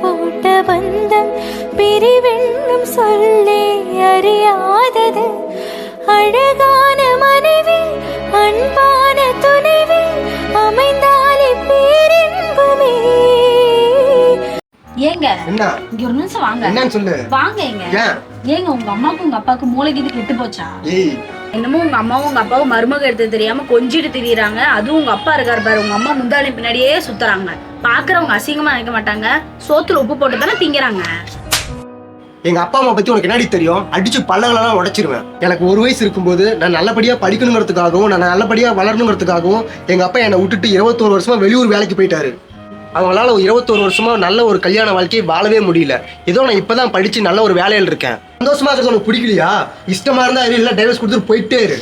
போட்ட பந்தம் பிரிவென்னும் சொல்லே அறியாதது. அழகான மனைவி அன்பான துணைவி அமைந்தாலே பேரின்பமே. ஏங்க என்ன இங்க ஒரு நிமிஷம் வாங்க. என்னன்னு சொல்லு. வாங்க ஏங்க உங்க அம்மாவுக்கு உங்க அப்பாவுக்கு மூளைக்கு இது கெட்டு போச்சா? என்னமோ உங்க அம்மாவும் உங்க அப்பாவும் மருமக எடுத்து தெரியாம கொஞ்சிட்டு திரியறாங்க. அதுவும் உங்க அப்பா இருக்காரு பாரு, உங்க அம்மா முந்தாளி பின்னாடியே சுத்துறாங்க. பாக்குறவங்க அசிங்கமா நினைக்க மாட்டாங்க? சோத்துல உப்பு போட்டு தானே திங்கிறாங்க. எங்க அப்பா அம்மா பத்தி உனக்கு என்னடி தெரியும்? அடிச்சு பல்லங்களெல்லாம் உடைச்சிருவேன். எனக்கு 1 வயசு இருக்கும்போது நான் நல்லபடியா படிக்கணுங்கிறதுக்காகவும் நான் நல்லபடியா வளரணுங்கிறதுக்காகவும் எங்க அப்பா என்னை விட்டுட்டு 21 வருஷமா வெளியூர் வேலைக்கு போயிட்டாரு. அவங்களால 21 வருஷமா நல்ல ஒரு கல்யாண வாழ்க்கையை வாழவே முடியல. ஏதோ நான் இப்பதான் படிச்சு நல்ல ஒரு வேலையில் இருக்கேன். சந்தோஷமா இருக்கிறது உனக்கு பிடிக்கலையா? இஷ்டமா இருந்தா இல்ல டைவர்ஸ் கொடுத்துட்டு போயிட்டே இரு.